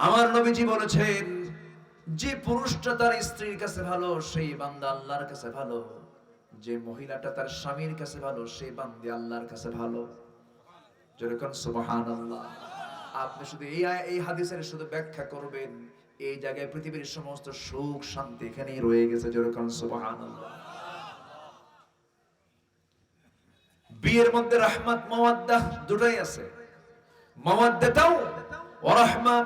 আমার নবীজি বলেছেন, যে পুরুষটা তার স্ত্রীর কাছে ভালো সেই বান্দা আল্লাহর কাছে ভালো, যে মহিলাটা তার স্বামীর কাছে ভালো সেই বান্দি আল্লাহর কাছে ভালো। যেরকম সুবহানাল্লাহ। আপনি শুধু এই হাদিসের শুধু ব্যাখ্যা করবেন, এই জায়গায় পৃথিবীর সমস্ত সুখ শান্তি এখানেই রয়ে গেছে। যেরকম সুবহানাল্লাহ। বিয়ের মধ্যে রাহমাত মাওয়াদ্দাহ দুটোই আছে। মাওয়াদ্দাতাও ওয়া রাহমা,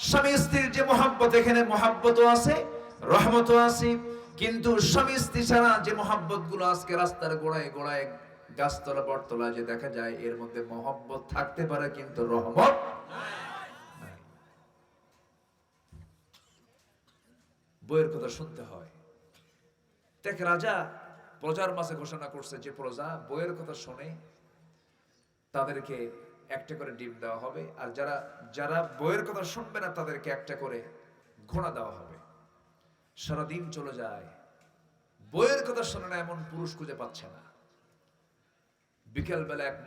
স্বামী স্ত্রীর যে মহব্বত, এখানে মহব্বতও আছে, রহমতও আছে। কিন্তু স্বামী স্ত্রী ছাড়া যে মহব্বত গুলো আজকে রাস্তার গোড়ায় গোড়ায় গাছতলা বটতলা যে দেখা যায়, এর মধ্যে মহব্বত থাকতে পারে কিন্তু রহমত নাই। বইয়ের কথা শুনতে হয়। দেখ, রাজা প্রজার মাঝে ঘোষণা করছে যে প্রজা বইয়ের কথা শোনে তাদেরকে একটা করে ডিম দেওয়া হবে, আর যারা যারা বইয়ের কথা শুনবে না তাদেরকে একটা করে ঘোড়া দেওয়া হবে। সারাদিন চলে যায়, বইয়ের কথা শোনে না এমন পুরুষ খুঁজে পাচ্ছে না। বিকেল বেলা এক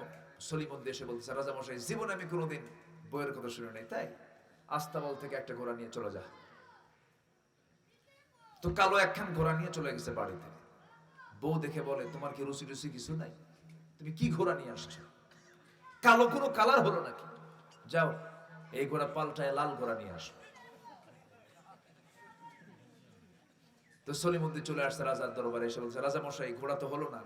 সলিমুদ্দিন এসে বলছে, রাজা মশাই, জীবনে আমি কোনোদিন বইয়ের কথা শুনে নাই, তাই আস্তাবল থেকে একটা ঘোড়া নিয়ে চলে যা। তো কালো একখান ঘোড়া নিয়ে চলে গেছে বাড়িতে। বউ দেখে বলে, তোমার কি রুচি রুচি কিছু নাই? তুমি কি ঘোড়া নিয়ে আসছো? কালো কোনো কালার হলো নাকি? যাও এই ঘোড়া পাল্টায় লাল ঘোড়া নিয়ে আসো। তো সলিমুদ্দিন চলে আসছে রাজার দরবারে, এসে বলছে, রাজা মশাই, ঘোড়া তো হলো না,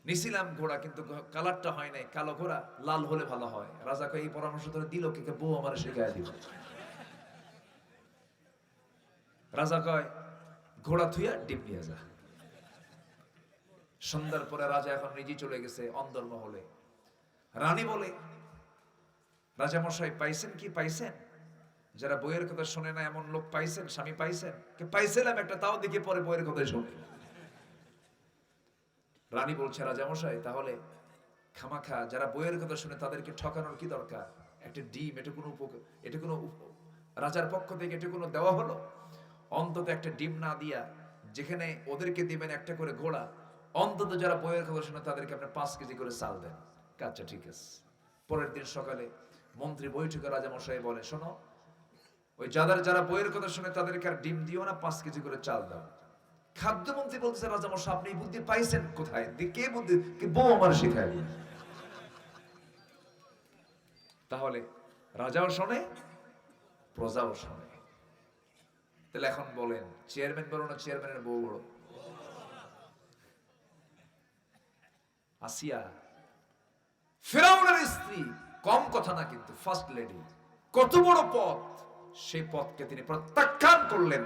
নিছিলাম ঘোড়া কিন্তু কালারটা হয় নাই, কালো ঘোড়া লাল হলে ভালো হয়। রাজাকে এই পরামর্শ ধরে দিল কে? বউ আমার শেখায় দিল। রাজা কয়, ঘোড়া থুইয়া ডিম নিয়ে যা। সন্ধ্যার পরে রাজা এখন নিজে চলে গেছে অন্দরমহলে। রানী বলে, রাজা মশাই পাইছেন কি পাইছেন? যারা বইয়ের কথা শোনে না এমন লোক পাইছেন? স্বামী পাইছেন? কে পাইছিলাম একটা, তাও দেখি পরে বইয়ের কথা শোনে। রানী বলছে, রাজা মশাই, তাহলে খামাখা যারা বইয়ের কথা শুনে তাদেরকে ঠকানোর কি দরকার? একটা ডিম, এটা কোনো রাজার পক্ষ থেকে এটা কোনো দেওয়া হলো? অন্তত একটা ডিম না দিয়া যেখানে ওদেরকে দিবেন একটা করে ঘোড়া, অন্তত যারা বইয়ের কথা শুনে তাদেরকে আপনি 5 কেজি করে চাল দেন। আচ্ছা ঠিক আছে। পরের দিন সকালে মন্ত্রী বৈঠকে রাজা মশাই বলে, শোনো, ওই যারা বইয়ের কথা শুনে তাদেরকে আর ডিম দিও না, 5 কেজি করে চাল দাও। খাদ্যমন্ত্রী বলতেছে, রাজা মশাই, আপনি বুদ্ধি পাইছেন কোথায়? কে বুদ্ধি? বউ আমার শিখায়। তাহলে রাজাও শোনে, প্রজাও শোনে। তাহলে এখন বলেন, চেয়ারম্যান বড় না চেয়ারম্যানের বউ বড়? আসিয়া ফিরাউনের স্ত্রী কম কথা না, কিন্তু ফার্স্ট লেডি, কত বড় পথ! সেই পথকে তিনি প্রত্যাখ্যান করলেন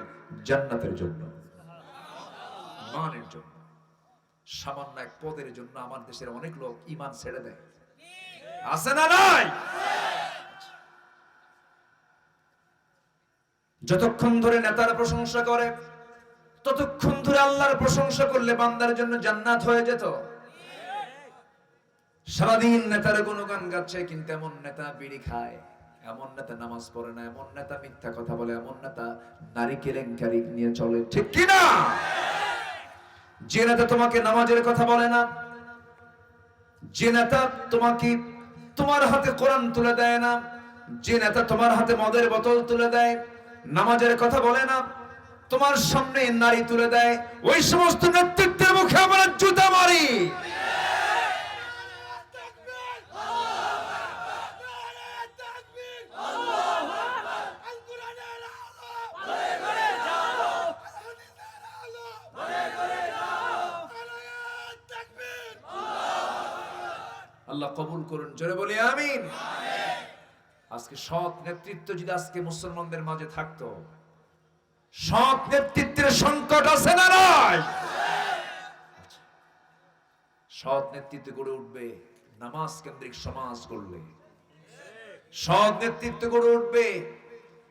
জান্নাতের জন্য, ইমানের জন্য। সামান্য এক পদের জন্য আমার দেশের অনেক লোক ইমান ছেড়ে দেয়, আছে না নাই? যতক্ষণ ধরে নেতার প্রশংসা করে ততক্ষণ ধরে আল্লাহর প্রশংসা করলে বান্দার জন্য জান্নাত হয়ে যেত। সারাদিন নেতার গুণগান গাচ্ছে, কিন্তু এমন নেতা বিড়ি খায়, এমন নেতা নামাজ পড়ে না, এমন নেতা মিথ্যা কথা বলে, এমন নেতা নারী কেলেঙ্কারি নিয়ে চলে, ঠিক কিনা? যে নেতা তোমাকে নামাজের কথা বলে না, যে নেতা তোমাকে তোমার হাতে কোরআন তুলে দেয় না, যে নেতা তোমার হাতে মদের বোতল তুলে দেয়, নামাজের কথা বলে না, তোমার সামনে নারী তুলে দেয়, ওই সমস্ত নেতৃত্বের মুখে আমরা জুতা মারি। আল্লাহ কবুল করুন, জোরে বলি আমিন। আজকে সৎ নেতৃত্ব যদি আজকে মুসলমানদের মাঝে থাকতো, সৎ নেতৃত্বের সংকট আছে না নাই? সৎ নেতৃত্ব গড়ে উঠবে নামাজ কেন্দ্রিক সমাজ গড়লে, সৎ নেতৃত্ব গড়ে উঠবে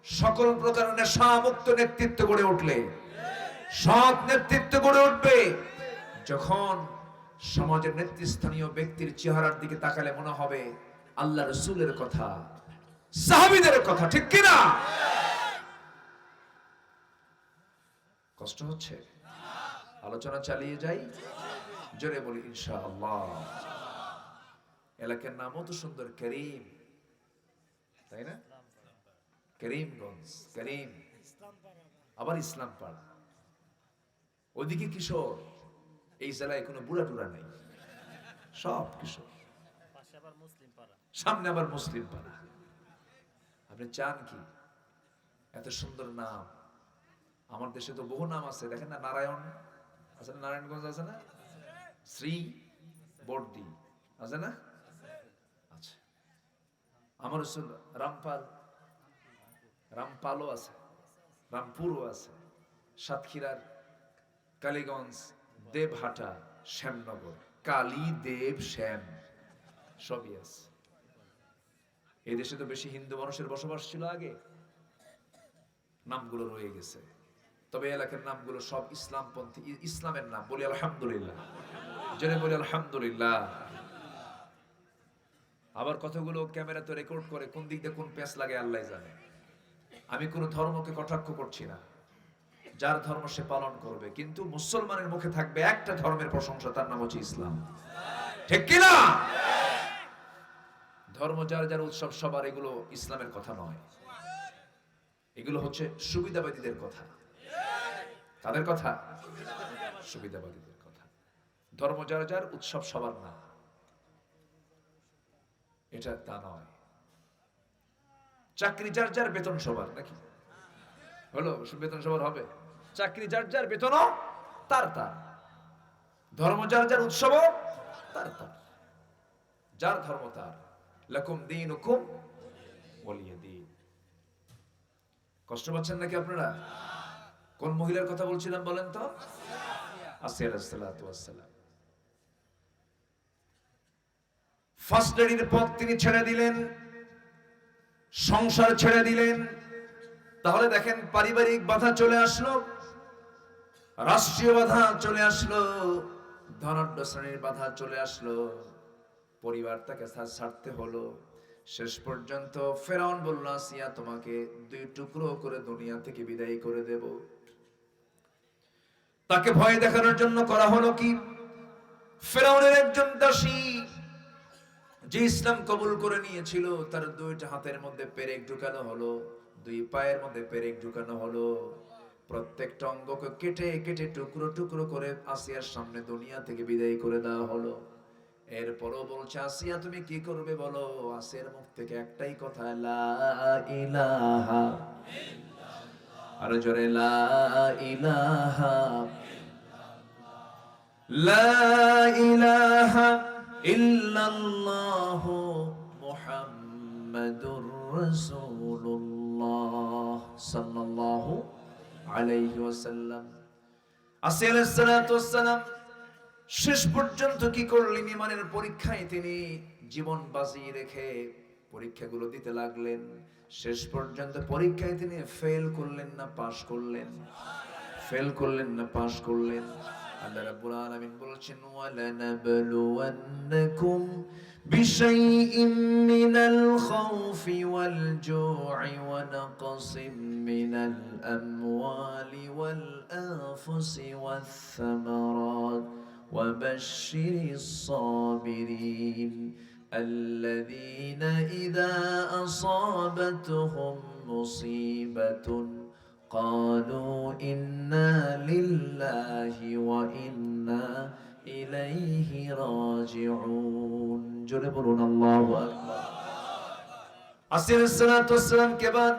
সকল প্রকার নেশা মুক্ত নেতৃত্ব গড়ে উঠলে, সৎ নেতৃত্ব গড়ে উঠবে যখন সমাজের নেতৃস্থানীয় ব্যক্তির চেহারার দিকে তাকালে মনে হবে আল্লাহ রাসূলের কথা, সাহাবীদের কথা, ঠিক কিনা? কষ্ট হচ্ছে? আলোচনা চালিয়ে যাই, জোরে বলি ইনশাআল্লাহ। এলাকার নামও তো সুন্দর, করিম, তাই না? করিমগঞ্জ, করিম, আবার ইসলাম পাড়া, ওইদিকে কিশোর। এই জেলায় কোনো বুড়া টুরা নেই, সব কিশোর। সামনে আবার মুসলিম পাড়া। আপনি চান কি এত সুন্দর নাম? আমার দেশে তো বহু নাম আছে, দেখেন না, নারায়ণ আছে না, নারায়ণগঞ্জ আছে না, শ্রী বর্দি আছে না, আচ্ছা। আমার রামপাল, রামপালও আছে, রামপুরও আছে, সাতক্ষীরার কালীগঞ্জ, দেবহাটা, শ্যামনগর, কালী, দেব, শ্যাম সবই আছে। এই দেশে তো বেশি হিন্দু মানুষের বসবাস ছিল আগে, নামগুলো রয়ে গেছে। তবে এলাকার নামগুলো সব ইসলামপন্থী, ইসলামের নাম। বলি আলহামদুলিল্লাহ, জেনে বলি আলহামদুলিল্লাহ। আবার কতগুলো ক্যামেরা তো রেকর্ড করে, কোন দিক দিয়ে কোন পেঁচ লাগে আল্লাহ জানে। আমি কোন ধর্মকে কটাক্ষ করছি না, যার ধর্ম সে পালন করবে, কিন্তু মুসলমানের মুখে থাকবে একটা ধর্মের প্রশংসা, তার নাম হচ্ছে ইসলাম। ঠিক কিনা? ধর্ম যার যার উৎসব সবার, এগুলো ইসলামের কথা নয়, এগুলো হচ্ছে সুবিধাবাদীদের কথা। তাদের কথা? সুবিধাবাদীদের কথা। ধর্ম যার যার, উৎসব সবার না, এটা তা নয়। চাকরি যার যার, বেতন সবার, নাকি হলো? বেতন সবার হবে? চাকরি যার যার, বেতনও তার তার। ধর্ম যার যার, উৎসবও তার তার। যার ধর্ম তার। লাকুম দীনুকুম ওয়ালিয়া দীন। কষ্ট পাচ্ছেন নাকি আপনারা? কোন মহিলার কথা বলছিলাম বলেন তো? আসিয়া আলাইহিস সালাতু ওয়াস সালাম। ফার্স্ট লেডির পথ তিনি ছেড়ে দিলেন, সংসার ছেড়ে দিলেন। তাহলে দেখেন, পারিবারিক বাধা চলে আসলো, রাষ্ট্রীয় বাধা চলে আসলো, ধনাঢ্য শ্রেণীর বাধা চলে আসলো, পরিবার তাকে ছাড়তে হলো। শেষ পর্যন্ত ফেরাউন বলল, আসিয়া তোমাকে 2 টুকরো করে দুনিয়া থেকে বিদায় করে দেব। তাকে ভয় দেখানোর জন্য করা হলো কি, ফেরাউনের একজন দাসী যে ইসলাম কবুল করে নিয়েছিল, তার 2টা হাতের মধ্যে পেরেক ঢুকানো হলো, 2 পায়ের মধ্যে পেরেক ঢুকানো হলো। প্রত্যেকটা অঙ্গকে কেটে কেটে টুকরো টুকরো করে আসিয়ার সামনে দুনিয়া থেকে বিদায় করে দেওয়া হলো। এরপরও বলছে, আসিয়া তুমি কি করবে বলো? আসিয়ার মুখ থেকে একটাই কথা, লা ইলাহা ইল্লাল্লাহ। আরো জোরে, লা ইলাহা লা ইলাহা ইল্লাল্লাহ মুহাম্মাদুর রাসূলুল্লাহ সাল্লাল্লাহু আলাইহি ওয়াসাল্লাম। আসিয়া আলাইহিস সালাতু ওয়াস সালাম শেষ পর্যন্ত কি করলেন? ইমানের পরীক্ষায় তিনি জীবন বাজি রেখে পরীক্ষাগুলো দিতে লাগলেন। শেষ পর্যন্ত পরীক্ষায় তিনি ফেল করলেন না পাস করলেন? ফেল করলেন না পাস করলেন? আল্লাহ রাব্বুল আলামিন বলেছেন, ওয়ালানাবলুওয়ান্নাকুম বিশাইইম মিনাল খাউফি ওয়াল জু'i ওয়া নাকসিম মিনাল আমওয়ালি ওয়াল আনফুসি ওয়াস সামারাত وبشر الصابرين الذين إذا أصابتهم مصيبة قالوا إنا لله وإنا إليه راجعون। جربون الله أكبر। আসিয়া আলাইহিস সালাতু ওয়াস সালাম কে বাদ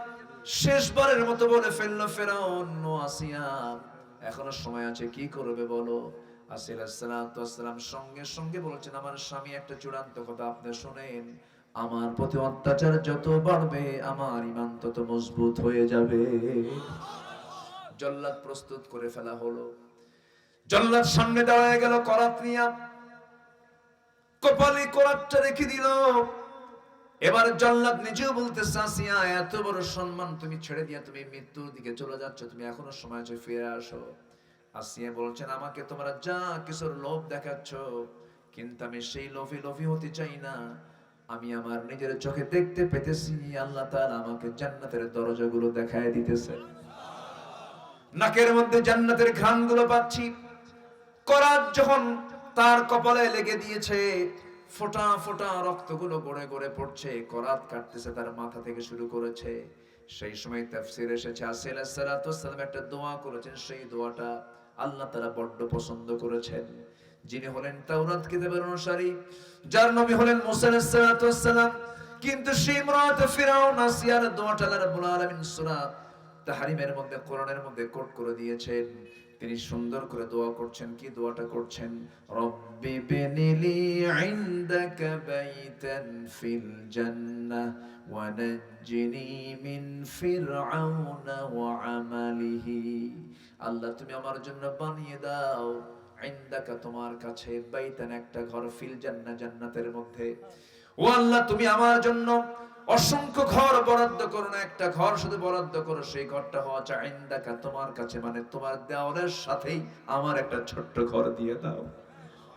শেষবারের মতো বলে ফেললো, ফেরাউন, ও আসিয়া এখনো সময় আছে, কি করবে বলো? আসিয়া আলাইহিস সালাতু ওয়াস সালাম সঙ্গে সঙ্গে বলেছেন, আমার স্বামী একটা চূড়ান্ত কথা আপনি শুনেন, আমার প্রতি অত্যাচার যত বাড়বে আমার ঈমান তত মজবুত হয়ে যাবে। জল্লাদ প্রস্তুত করে ফেলা হলো। জল্লাদ সামনে দাঁড়ায় গেল, করাত নিয়া কপালে করাতটা রেখে দিল। এবার জল্লাদ নিজেও বলতেছে, আসিয়া এত বড় সম্মান তুমি ছেড়ে দিয়া তুমি মৃত্যুর দিকে চলে যাচ্ছ, তুমি এখনো সময় আছে, ফিরে আসো। আসিয়া বলছেন, আমাকে তোমরা যা কিছুর লোভ দেখাচ্ছ, কিন্তু আমি সেই লোভী হতে চাই না। আমি আমার নিজের চোখে দেখতে পেতেছি আল্লাহ তাআলা আমাকে জান্নাতের দরজাগুলো দেখায় দিতেছে, নাকের মধ্যে জান্নাতের ঘ্রাণগুলো পাচ্ছি। করাত যখন তার কপালে লেগে দিয়েছে, ফোঁটা ফোঁটা রক্তগুলো গড়ে গড়ে পড়ছে, করাত কাটতেছে, তার মাথা থেকে শুরু করেছে সেই সময় তাফসীরে এসেছে আসিয়া আলাইহিস সালাতু ওয়াস সালাম একটা দোয়া করেছেন, সেই দোয়াটা আল্লাহ তাআলা বড্ড পছন্দ করেছেন। যিনি হলেন তাওরাত কিতাবের অনুসারী, যার নবী হলেন মুসা আলাইহিস সালাতু ওয়াস সালাম, কিন্তু সেই ইমরাত ফিরাউন আসিয়ার দোয়াটা আল্লাহ রাব্বুল আলামিন সূরা তাহরিমের মধ্যে, কোরআনের মধ্যে কোট করে দিয়েছেন। তিনি সুন্দর করে দোয়া করছেন। কি দোয়াটা করছেন? রব্বি বিনিলি ইনদাকা বাইতান ফিল জান্নাহ ওয়া নাজ্জিনি মিন ফিরআউনা ওয়া আমালিহি। আল্লাহ তুমি আমার জন্য বানিয়ে দাও ইনদাকা তোমার কাছে, বাইতান একটা ঘর, ফিল জান্নাহ জান্নাতের মধ্যে। ও আল্লাহ তুমি আমার জন্য অসংখ্য ঘর বরাদ্দ করো না, একটা ঘর শুধু বরাদ্দ করো, সেই ঘরটা হওয়া চাই ইনদাকা তোমার কাছে, মানে তোমার দেওয়ালের সাথেই আমার একটা ছোট্ট ঘর দিয়ে দাও।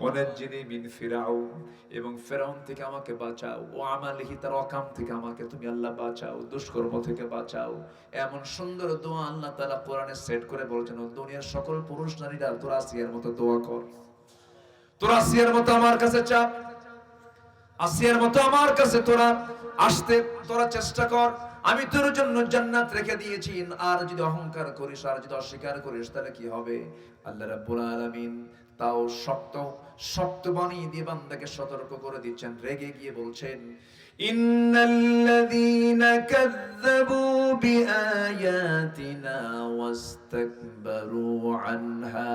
ওয়ানাজ্জিনি মিন ফিরাউন, এবং ফেরাউন থেকে আমাকে বাঁচাও। ও আমালিহি, তার অকাম থেকে আমাকে তুমি আল্লাহ বাঁচাও, দুষ্কর্ম থেকে বাঁচাও। এমন সুন্দর দোয়া আল্লাহ তাআলা কোরআনে সেট করে বলছেন, দুনিয়ার সকল পুরুষ নারীরা তোরা আসিয়ার মতো দোয়া কর, তোরা আসিয়ার মতো আমার কাছে চাপ, আসিয়ার মতো আমার কাছে তোরা আসতে তোরা চেষ্টা কর। আমি তোর জন্য জান্নাত রেখে দিয়েছি। আর যদি অহংকার করিস, আর যদি অস্বীকার করিস, তাহলে কি হবে? আল্লাহ রাব্বুল আলামিন তাও শক্ত শক্ত বাণী দিয়ে বান্দাকে সতর্ক করে দিচ্ছেন। রেগে গিয়ে বলছেন, ইন্নাল্লাযীনা কাযযাবু বিআয়াতিনা ওয়াস্তাকবারু আনহা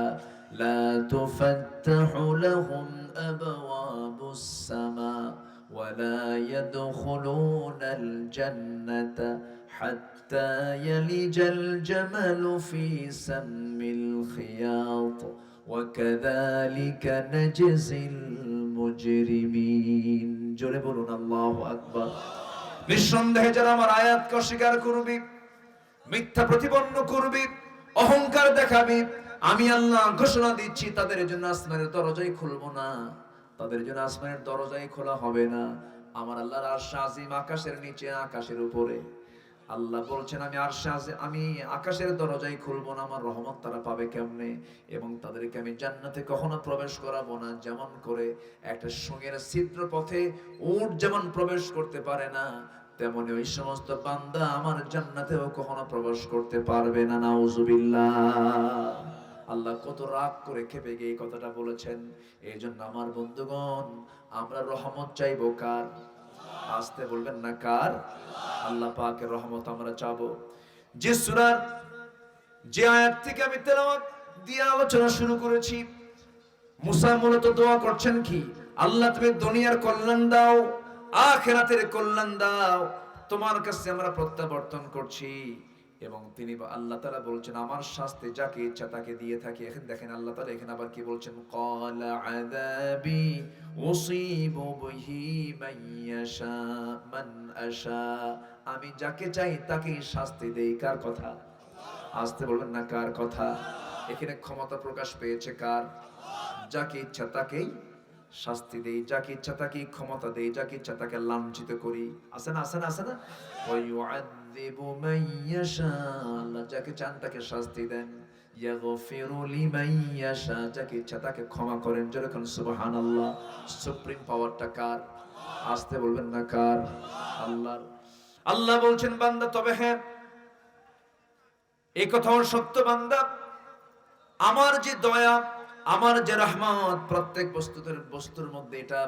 লা তুফাত্তাহু লাহুম আবওয়াবুস সামা ওয়া লা ইয়াদখুলুনাল জান্নাতা হাত্তা ইয়ালিজাল জামালু ফি সাম্মিল খিয়াত ওয়া কাযালিকা নাজজিল মুজরিমিন। জোরে বলুন আল্লাহু আকবার। নিঃসন্দেহে যারা আমার আয়াতকে অস্বীকার করবি, মিথ্যা প্রতিপন্ন করবি, অহংকার দেখাবি, আমি আল্লাহ ঘোষণা দিচ্ছি তাদের জন্য আসমানের দরজাই খুলবো না, তাদের জন্য আসমানের দরজাই খোলা হবে না। আমার আল্লাহর আরশ আজিম আকাশের নিচে, আকাশের উপরে। আল্লাহ বলছেন আমি আকাশের দরজাই খুলবো না, আমার রহমত তারা পাবে কেমনে? এবং তাদেরকে আমি জান্নাতে কখনো প্রবেশ করাবো না। যেমন করে একটা সুঁইয়ের ছিদ্র পথে উট যেমন প্রবেশ করতে পারে না, তেমনি ওই সমস্ত বান্দা আমার জান্নাতেও কখনো প্রবেশ করতে পারবে না। নাউজুবিল্লাহ। আল্লাহ কত রাগ করে খেপে গিয়ে এই কথাটা বলেছেন। এই জন্য আমার বন্ধুগণ, আমরা রহমত চাইবো কার? আসতে বলবেন না, কার? আল্লাহ পাকের রহমত আমরা চাবো। যে সূরার যে আয়াত থেকে আমি তেলাওয়াত দিয়ে আলোচনা শুরু করেছি, মুসা মূলত দোয়া করছেন কি? আল্লাহ তুমি দুনিয়ার কল্যাণ দাও, আখিরাতের কল্যাণ দাও, তোমার কাছে আমরা প্রত্যাবর্তন করছি। এবং তিনি আল্লাহ তাআলা বলছেন আমার শাস্তি যাকে ইচ্ছা তাকে দিয়ে থাকি। এখন দেখেন আল্লাহ তাআলা এখানে আবার কি বলছেন, ক্বালা আযাবি উসিবু বিহি মাইয়াশা মান আশা, আমি যাকে চাই তাকেই শাস্তি দেই। কার কথা? আসতে বলবেন না, কার কথা? এখানে ক্ষমতা প্রকাশ পেয়েছে কার? যাকে ইচ্ছা তাকেই শাস্তি দেই, যাকে ইচ্ছা তাকেই ক্ষমতা দেই, যাকে ইচ্ছা তাকে লাঞ্ছিত করি। আছে না, আছে না, আছে না? ওয়া ইউআযযিবু মান ইয়াশা, আল্লাহ যাকে চান তাকে শাস্তি দেন। ইয়াগফিরু লিমান ইয়াশা, যাকে ইচ্ছা তাকে ক্ষমা করেন। যেরকম সুবহানাল্লাহ। সুপ্রিম পাওয়ারটা কার? আসতে বলবেন না, কার? আল্লাহর। আল্লাহ বলছেন বান্দা, তবে হ্যাঁ এই কথাও সত্য বান্দা, আমার যে দয়া, আমার যে রহমত প্রত্যেক বস্তুর মধ্যে এটা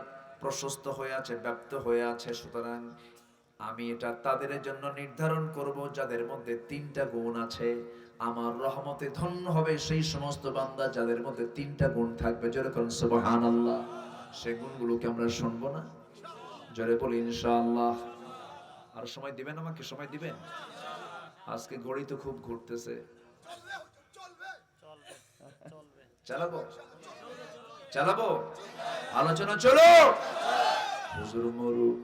প্রশস্ত হয়ে আছে, ব্যাপ্ত হয়ে আছে। সুতরাং আমি এটা তাদের জন্য নির্ধারণ করব যাদের মধ্যে তিনটা গুণ আছে। আমার রহমতে ধন্য হবে সেই সমস্ত বান্দা যাদের মধ্যে তিনটা গুণ থাকবে। যেরকম সুবহানাল্লাহ। সেই গুণগুলোকে আমরা শুনবো না? জোরে বলি ইনশাআল্লাহ। আর সময় দিবেন আমাকে? সময় দিবেন? আজকে ঘড়ি তো খুব ঘুরতেছে। চালাবো চালাবো আলোচনা চলো। হুজুর মরুক।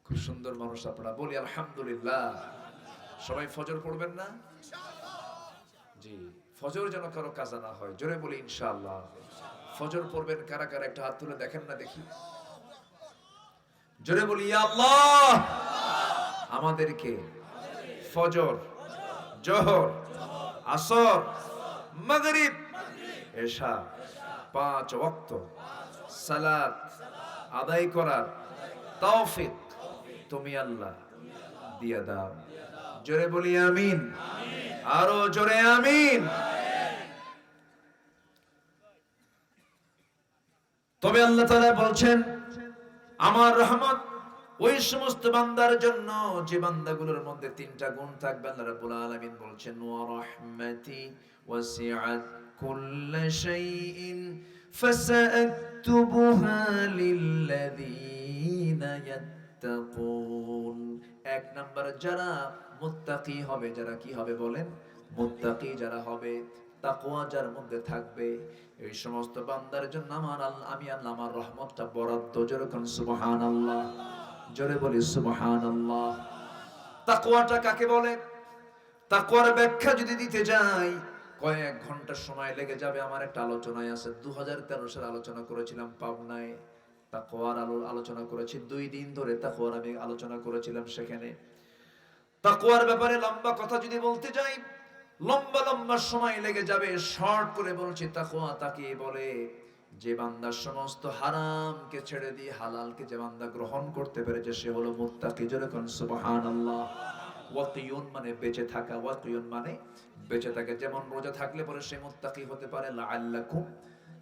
খুব সুন্দর মানুষ আপনারা, বলি আলহামদুলিল্লাহ। সবাই ফজর পড়বেন না? জি, ফজর যেন কারো কাজা না হয়। জোরে বলি ইনশাআল্লাহ। ফজর পড়বেন কারা কারা? একটা হাত তুলে দেখেন না দেখি। জোরে বলি ইয়া আল্লাহ, আমাদেরকে ফজর, জোহর, আসর, মাগরিব, এশা 5 ওয়াক্ত সালাত আদায় করার তৌফিক তুমি আল্লাহ দিয়ে দাও। জোরে বলি আমিন, আরো জোরে আমিন। তবে আল্লাহ তাআলা বলছেন আমার রহমত ওই সমস্ত বান্দার জন্য যে বান্দাগুলোর মধ্যে তিনটা গুণ থাকবে। আল্লাহ রাব্বুল আলামিন বলছেন ওয়া রাহমাতি ওয়াসিআত কুল্লা শাইইন ফাসাআকতুবুহা লিল্লাযীনা ইয়াত্তাকুন। এক নাম্বার যারা মুত্তাকি হবে, যারা কি হবে বলেন? মুত্তাকি যারা হবে, তাকওয়া যার মধ্যে থাকবে, এই সমস্ত বান্দার জন্য আমি আল্লাহ আমার রহমতটা বরাদ্দ। জোরে কোন সুবহানাল্লাহ, জোরে বলি সুবহানাল্লাহ। তাকওয়াটা কাকে বলে? তাকওয়ার ব্যাখ্যা যদি দিতে যাই কয়েক ঘন্টা সময় লেগে যাবে। আমার একটা আলোচনায় আছে, 2013 সালে আলোচনা করেছিলাম পাবনায়। তাকওয়ার আলোচনা করেছি 2 দিন ধরে। তাকওয়ার আমি আলোচনা করেছিলাম সেখানে। তাকওয়ার ব্যাপারে লম্বা কথা যদি বলতে যাই লম্বা লম্বা সময় লেগে যাবে। শর্ট করে বলছি, তাকওয়া তাকে বলে যে বান্দা সমস্ত হারামকে ছেড়ে দিয়ে হালালকে যে বান্দা গ্রহণ করতে পেরেছে সে হলো মুত্তাকি। জোরে কোন সুবহানাল্লাহ। ওয়াকিয়ুন মানে বেঁচে থাকা, ওয়াকিয়ুন মানে বেঁচে থাকে। যেমন রোজা থাকলে পরে সে মুত্তাকি হতে পারে। লাআল্লাকুম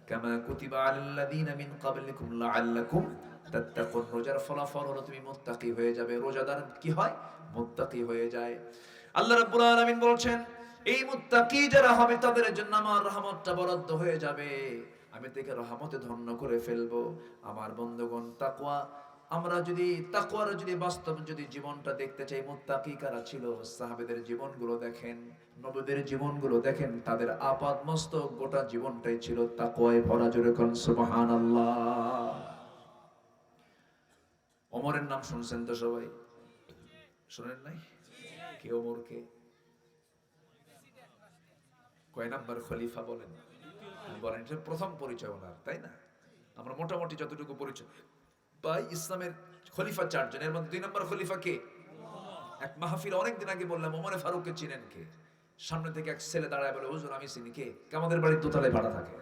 কামা কুতিবা আলাল্লাযীনা মিন ক্বাবলিকুম লাআল্লাকুম তাত্তাকুন। রোজার ফলাফল হলো তুমি মুত্তাকি হয়ে যাবে। রোজাদার কি হয়? মুত্তাকি হয়ে যায়। আল্লাহ রাব্বুল আলামিন বলছেন এই মুত্তাকি যারা হবে তাদের জন্য আমার রহমতটা বরাদ্দ হয়ে যাবে। আমি তাকে রহমতে ধন্য করে ফেলবো। আমার বন্ধুগণ, তাকওয়া আমরা যদি তাকওয়ার যদি বাস্তব যদি জীবনটা দেখতে চাই, মুত্তাকি কারা ছিল? সাহাবেদের জীবনগুলো দেখেন, নবীদের জীবনগুলো দেখেন, তাদের আপাদ মস্তক গোটা জীবনটাই ছিল তাকওয়ায় ভরা। জোরে কোন সুবহানাল্লাহ। ওমরের নাম শুনছেন তো সবাই? শুনেন নাই? কে ওমর? কে কয় নাম্বার খলিফা বলেন? বলেন। এটা প্রথম পরিচয় ওনার, তাই না? আমরা মোটামুটি যতটুকু পরিচয় পাই ইসলামের খলিফা 4 জন, এর মধ্যে 2 নম্বর খলিফা কে? এক মাহফিল অনেকদিন আগে বললাম ওমরে ফারুককে চিনেন কে? সামনে থেকে এক ছেলে দাঁড়ায় বলে হুজুর আমি চিনি। কে? আমাদের বাড়ির দোতলায় ভাড়া থাকে।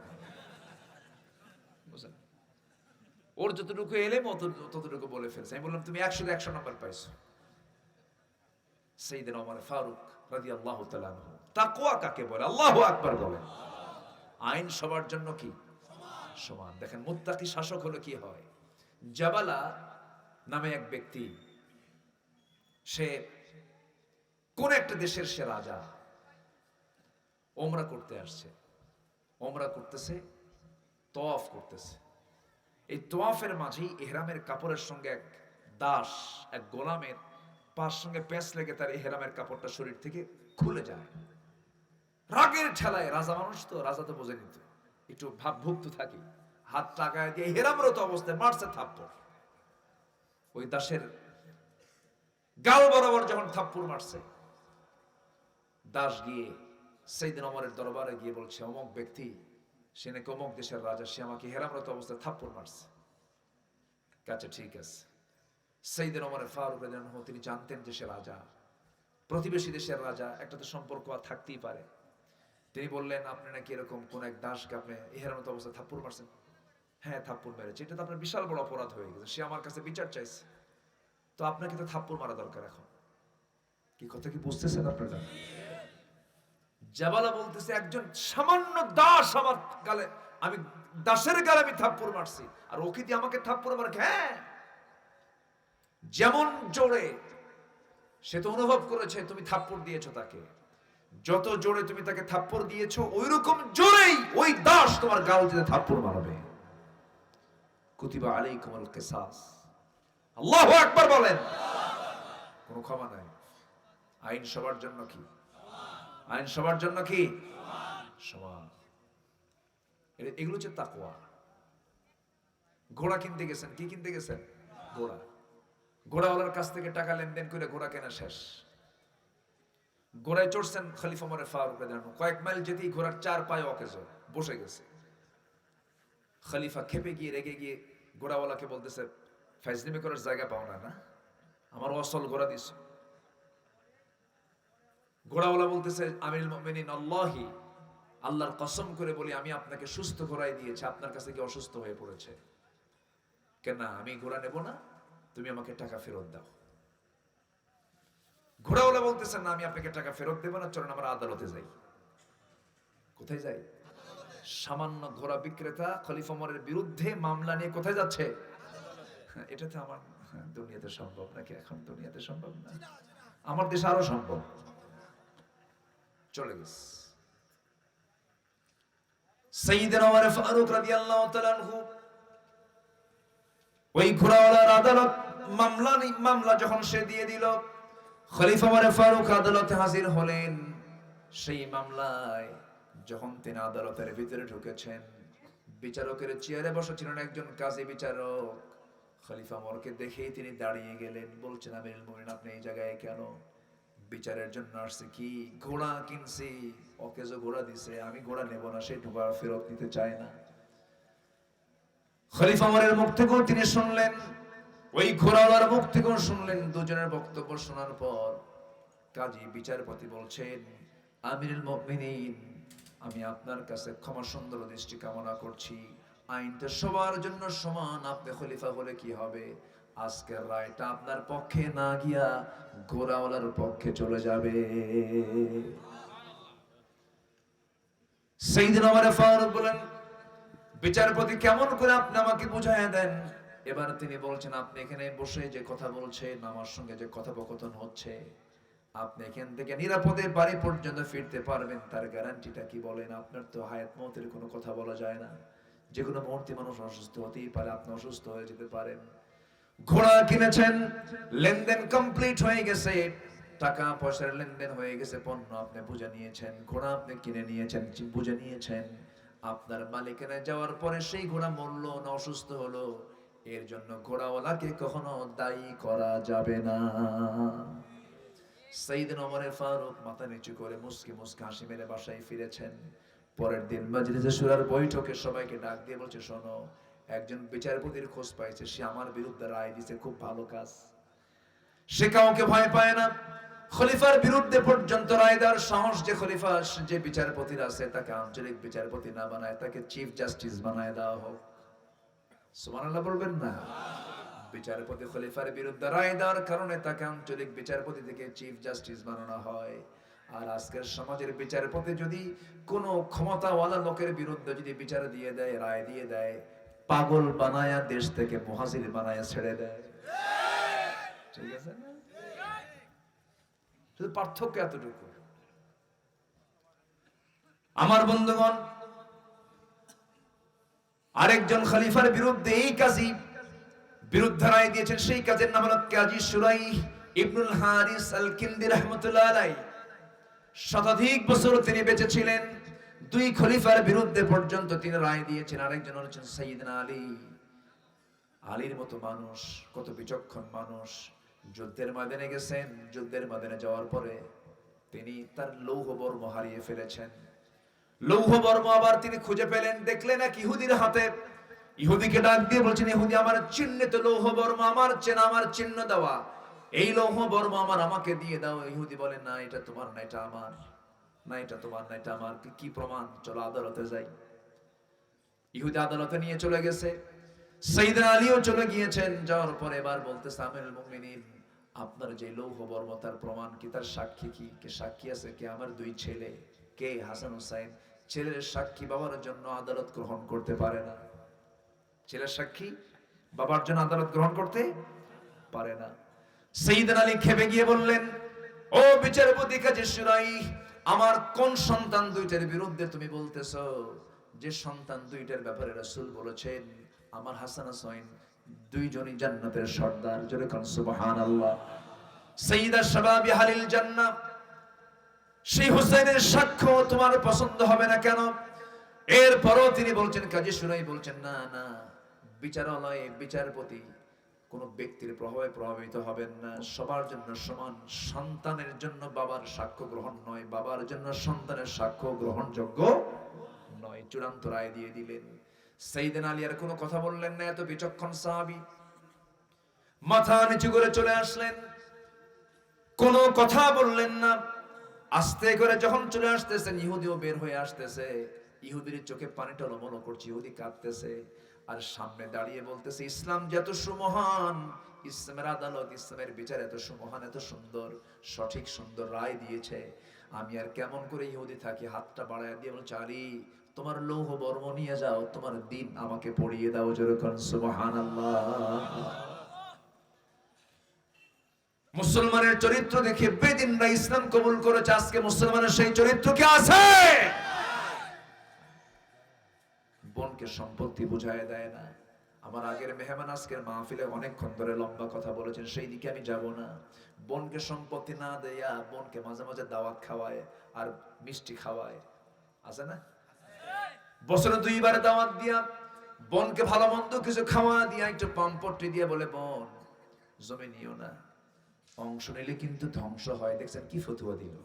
বুঝলেন? ওর যতটুকু এলেম ততটুকু বলে ফেলছে। আমি বললাম তুমি 100 নম্বর পাইছো। সাইয়েদনা ওমর ফারুক রাদিয়াল্লাহু তাআলা আনহু। তাকওয়া কাকে বলে? আল্লাহু আকবার বলেন। আইন সবার জন্য কি সমান। দেখেন মুত্তাকি শাসক হলো কি হয়। জাবালা নামে এক ব্যক্তি, সে কোন একটা দেশের সে রাজা, ওমরা করতে আসছে। ওমরা করতেছে, তওয়াফ করতেছে। এই তওয়াফের মাঝেই ইহরামের কাপড়ের সঙ্গে এক দাস, এক গোলামের পার সঙ্গে প্যাঁচ লেগে তার ইহরামের কাপড়টা শরীর থেকে খুলে যায়। রাগের ঠেলায়, রাজা মানুষ তো, রাজা তো বোঝে নিত, একটু ভাবভুক্ত থাকি, হাত টাকায় দিয়ে হেরামরত অবস্থায় মারছে থাপ্পড়। ওই দাসের গাল বরাবর যখন থাপ্পড় মারছে, দাস গিয়ে সাইয়েদনা ওমরের দরবারে গিয়ে বলছে অমুক ব্যক্তি, সে নাকি অমুক দেশের রাজা, সে আমাকে হেরামরত অবস্থায় থাপ্পড় মারছে। আচ্ছা ঠিক আছে। সাইয়েদনা ওমর ফারুক রাদিয়াল্লাহু আনহু তিনি জানতেন যে সে রাজা, প্রতিবেশী দেশের রাজা, একটা তো সম্পর্ক থাকতেই পারে। তিনি বললেন আপনি নাকি এরকম কোন এক দাসকে আপনি ইহরামত অবস্থায় থাপ্পড় মারছেন। হ্যাঁ থাপ্পড় মেরেছে, এটা তো আপনার বিশাল বড় অপরাধ হয়ে গেছে, সে আমার কাছে বিচার চাইছে, তো আপনাকে তো থাপ্পড় মারা দরকার। এখন কি কথা কি বুঝতেছেন আপনারা? জাবালা বলতেছে একজন সামান্য দাস আমার গালে, আমি দাসের গালে আমি থাপ্পড় মারছি, আর ওকে দিয়ে আমাকে থাপ্পড় মার? হ্যাঁ, যেমন জোরে সে তো অনুভব করেছে তুমি থাপ্পড় দিয়েছো তাকে, যত জোরে তুমি তাকে থাপ্পড় দিয়েছো ওইরকম জোরেই ওই দাস তোমার গাল দিয়ে থাপ্পড় মারবে। কুতিবা আলাইকুমুল কিসাস। আল্লাহু আকবার বলেন। কোনো ক্ষমা নাই। আইন সবার জন্য কি? আইন সবার জন্য কি? সমান। এগুলো হচ্ছে তাকওয়া। ঘোড়া কিনতে গেছেন, কি কিনতে গেছেন? ঘোড়া। ঘোড়াওয়ালার কাছ থেকে টাকা লেনদেন করে ঘোড়া কেনা শেষ। ঘোড়ায় চড়ছেন খলিফা ওমর ফারুক রাদিয়াল্লাহু আনহু, কয়েক মাইল যেতেই ঘোড়ার 4 পায়ে অকেজ বসে গেছে। খলিফা খেপে গিয়ে রেগে গিয়ে ঘোড়াওয়ালাকে বলতেছে ফাইজলিমি করার জায়গা পাও না, না আমার অসল ঘোড়া দিস। ঘোড়াওয়ালা বলতেছে আমিরুল মুমিনিন আল্লাহি, আল্লাহর কসম করে বলি আমি আপনাকে সুস্থ ঘোড়ায় দিয়েছি, আপনার কাছে কি অসুস্থ হয়ে পড়েছে? কেন আমি ঘোড়া নেব না? তুমি আমাকে টাকা ফেরত দাও। ঘোড়াওয়ালা বলতেছেন, না আমি আপনাকে টাকা ফেরত দেবো না, চলুন আমরা আদালতে যাই। কোথায় যাই? সামান্য ঘোড়া বিক্রেতা খলিফা ওমরের বিরুদ্ধে মামলা নিয়ে কোথায় যাচ্ছে? এটা তো আমার দুনিয়াতে সম্ভব নাকি? এখন দুনিয়াতে সম্ভব না, আমার দেশে আরো সম্ভব। চলে গেছে। সাইয়েদনা ওমর ফারুক রাদিয়াল্লাহু তাআলা আনহু ওই ঘোড়াওয়ালার আদালত মামলা যখন সে দিয়ে দিল, খলিফা ওমর ফারুক আদালতে হাজির হলেন। সেই মামলায় যখন তিনি আদালতের ভিতরে ঢুকেছেন, বিচারকের চেয়ারে বসেছিলেন একজন কাজী বিচারক। খলিফা ওমরকে দেখেই তিনি দাঁড়িয়ে গেলেন, বলছেন, আমিরুল মুমিনিন আপনি এই জায়গায় কেন? বিচারের জন্য আসছে। কি? ঘোড়া কিনছি, ওকে যে ঘোড়া দিছে আমি ঘোড়া নেব না, সে ঘোড়া ফেরত নিতে চায় না। খলিফা ওমরের মুখ থেকেও তিনি শুনলেন, ওই ঘোড়াওয়ালার মুখ থেকেও শুনলেন। দুজনের বক্তব্য শোনার পর কাজী বিচারপতি বলছেন, আমিরুল মুমিনিন আমি আপনার কাছে ক্ষমা সুন্দর দৃষ্টি কামনা করছি। আইনটা সবার জন্য সমান, আপনি খলিফা হলে কি হবে? আজকের রায়টা আপনার পক্ষে না গিয়া ঘোড়াওয়ালার পক্ষে চলে যাবে। সাইয়েদনা ওমর ফারুক বলেন, বিচারপতি কেমন করে আপনি আমাকে বুঝাইয়া দেন। এবার তিনি বলছেন, আপনি এখানে বসে যে কথা বলছেন, আমার সঙ্গে যে কথোপকথন হচ্ছে, আপনি এখান থেকে নিরাপদে বাড়ি পর্যন্ত ফিরতে পারবেন তার গ্যারান্টিটা কি বলেন? আপনার তো হায়াত মওতের কোনো কথা বলা যায় না, যে কোনো মুহূর্তে মানুষ অসুস্থ হতেই পারে, আপনি অসুস্থ হয়ে যেতে পারেন। ঘোড়া কিনেছেন, লেনদেন কমপ্লিট হয়ে গেছে, টাকা পয়সার লেনদেন হয়ে গেছে, পণ্য আপনি বুঝে নিয়েছেন, ঘোড়া আপনি কিনে নিয়েছেন, বুঝে নিয়েছেন। আপনার মালিকেরা যাওয়ার পরে সেই ঘোড়া মরলো না অসুস্থ হলো, এর জন্য ঘোড়াওয়ালাকে কখনো দায়ী করা যাবে না। সাইয়েদনা ওমর ফারুক মাথা নিচু করে মুস্কি মুস্কি হাসি মেরে বাসায় ফিরেছেন। পরের দিন মাজলিসে শুরার বৈঠকে সবাইকে ডাক দিয়ে বলছে, শোনো, একজন বিচারপতির খোঁজ পাইছে, সে আমার বিরুদ্ধে রায় দিয়েছে, খুব ভালো কাজ। সে কাউকে ভয় পায় না, খলিফার বিরুদ্ধে পর্যন্ত রায় দেওয়ার সাহস। যে খলিফা, যে বিচারপতির আছে, তাকে আঞ্চলিক বিচারপতি না বানায়, তাকে চিফ জাস্টিস বানায় দেওয়া হোক। সুবহানাল্লাহ বলবেন না? বিচারপতি খলিফার বিরুদ্ধে রায় দেওয়ার কারণে তাকে আঞ্চলিক বিচারপতি থেকে চিফ জাস্টিস বানানো হয়। আর আজকের সমাজের বিচারপতি যদি কোনো ক্ষমতাওয়ালা লোকের বিরুদ্ধে যদি বিচার দিয়ে দেয়, রায় দিয়ে দেয়, পাগল বানায়া দেশ থেকে মুহাজির বানায়া ছেড়ে দেয়। ঠিক আছে না? শুধু পার্থক্য এতটুকু। আমার বন্ধুগণ, আরেকজন খলিফার বিরুদ্ধে এই কাজী বিরুদ্ধে রায় দিয়েছেন। সেই কাজের নাম হলো কাজী শুরাইহ ইবনুল হারিস আল কিন্দি রাহমাতুল্লাহ আলাইহি। শতাধিক বছর তিনি বেঁচে ছিলেন। দুই খলিফার বিরুদ্ধে পর্যন্ত তিনি রায় দিয়েছেন। আরেকজন হচ্ছেন সাইয়েদনা আলী। আলীর মতো মানুষ, কত বিচক্ষণ মানুষ, যুদ্ধের ময়দানে গেছেন। যুদ্ধের ময়দানে যাওয়ার পরে তিনি তার লৌহ বর্ম হারিয়ে ফেলেছেন। লৌহ বর্ম আবার তিনি খুঁজে পেলেন, দেখলেন এক ইহুদির হাতে। ইহুদিকে ডাক দিয়ে বলছেন, ইহুদি আমার চিহ্নিত লৌহ বর্ম, আমার চেনা, আমার চিহ্ন দেওয়া এই লৌহ বর্ম আমাকে দিয়ে দাও। ইহুদি বলে, না এটা তোমার না, এটা আমার। না এটা তোমার না, এটা আমার। কি প্রমাণ? চলো আদালতে যাই। ইহুদি আদালতে নিয়ে চলে গেছে। সাইয়েদনা আলীও চলে গিয়েছেন। যাওয়ার পরে এবার বলতেছে, আমিরুল মুমিনিন আপনার যে লৌহ বর্ম, তার প্রমাণ কি? তার সাক্ষী কি? কে সাক্ষী আছে? কে? আমার দুই ছেলে। কে? হাসান হুসাইন। ছেলের সাক্ষী বাবার জন্য আদালত গ্রহণ করতে পারে না। ছেলের সাক্ষী বাবার জন্য আদালত গ্রহণ করতে পারে না। সাইয়েদনা আলী খেপে গিয়ে বললেন, ও বিচারপতি কাজী শুরাইহ, আমার কোন সন্তান দুইটার বিরুদ্ধে তুমি বলতেছো? যে সন্তান দুইটার ব্যাপারে রাসূল বলেছেন আমার হাসান হুসাইন দুইজনই জান্নাতের সর্দার। জোরে কোন সুবহানাল্লাহ। সাইয়্যিদা শাবাবি আহলিল জান্নাহ, সেই হুসাইনের সাক্ষ্য তোমার পছন্দ হবে না কেন? এরপরও তিনি বলছেন, কাজী শুরাইহ বলছেন, না না, বিচারালয়ে বিচারপতি কোন ব্যক্তির প্রভাবে প্রভাবিত হবেন না, সবার জন্য সমান। সন্তানের জন্য বাবার সাক্ষ্য গ্রহণ নয়, বাবার জন্য সন্তানের সাক্ষ্য গ্রহণযোগ্য নয়। চূড়ান্ত রায় দিয়ে দিলেন। সাইয়েদনা আলী আর কোনো কথা বললেন না। এত বিচক্ষণ সাহাবী মাথা নিচু করে চলে আসলেন, কোনো কথা বললেন না। আস্তে করে যখন চলে আসতেছেন, ইহুদিও বের হয়ে আসতেছে। ইহুদির চোখে পানি টলমল করছে, ইহুদি কাঁদতেছে। আর সামনে দাঁড়িয়ে বলতেছে, ইসলাম যত সুমহান, ইসলামের আদালত, ইসলামের বিচার এত সুমহান, এত সুন্দর, সঠিক সুন্দর রায় দিয়েছে, আমি আর কেমন করে ইহুদি থাকি? হাতটা বাড়ায় দিয়ে বলছে, আলী তোমার লৌহ বর্ম নিয়ে যাও, তোমার দিন আমাকে পড়িয়ে দাও। যেরকম সুবহানাল্লাহ। মুসলমানের চরিত্র দেখে বেদিনরা ইসলাম কবুল করেছে। আজকে মুসলমানের সেই চরিত্র কি আছে? বোনকে সম্পত্তি বুঝায় দেয় না। আমার আগের মেহমান আজকের মাহফিলে অনেকক্ষণ ধরে লম্বা কথা বলেছেন, সেই দিকে আমি যাব না। বোনকে সম্পত্তি না দেয়া বোনকে মাঝে মাঝে দাওয়াত খাওয়ায় আর মিষ্টি খাওয়ায়, আছে না? বছরে 2 বার দাওয়াত দিয়া বোনকে ভালো মন্দ কিছু খাওয়া দিয়া একটু পাম্পট্টি দিয়ে বলে, বোন জমি নিও না, অংশ নিলে কিন্তু ধ্বংস হয়। দেখছেন কি ফতুয়া দিল?